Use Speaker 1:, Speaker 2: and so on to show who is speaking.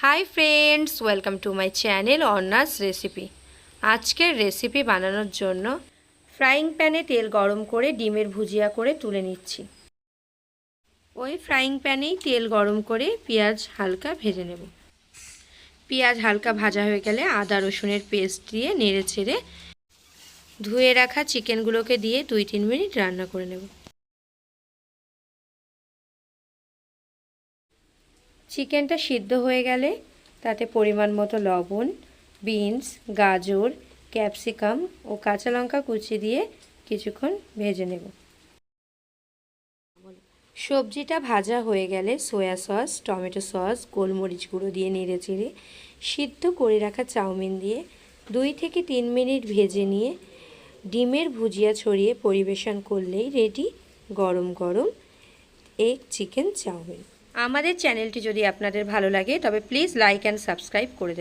Speaker 1: High friends, welcome to my channel Arna's recipe. আজকের recipe বানানোর জন্য ফ্রাইং প্যানে তেল গরম করে ডিমের ভুজিয়া করে তুলে নিচ্ছি। ওই ফ্রাইং প্যানেই তেল গরম করে পেঁয়াজ হালকা ভেজে নেব। পেঁয়াজ হালকা ভাজা হয়ে গেলে আদা রসুনের পেস্ট দিয়ে নেড়ে ছেড়ে ধুয়ে রাখা চিকেনগুলোকে দিয়ে 2-3 মিনিট রান্না করে নেব। চিকেনটা সিদ্ধ হয়ে গেলে তাতে পরিমাণ মতো লবণ, বিনস, গাজর, ক্যাপসিকাম ও কাঁচা লঙ্কা কুচি দিয়ে কিছুক্ষণ ভেজে নেব। সবজিটা ভাজা হয়ে গেলে সয়া সস, টমেটো সস, গোলমরিচ গুঁড়ো দিয়ে নেড়ে চেড়ে সিদ্ধ করে রাখা চাউমিন দিয়ে 2-3 মিনিট ভেজে নিয়ে ডিমের ভুজিয়া ছড়িয়ে পরিবেশন করলেই রেডি গরম গরম এগ চিকেন চাউমিন। আমাদের চ্যানেলটি যদি আপনাদের ভালো লাগে তবে প্লিজ লাইক অ্যান্ড সাবস্ক্রাইব করে দেবেন।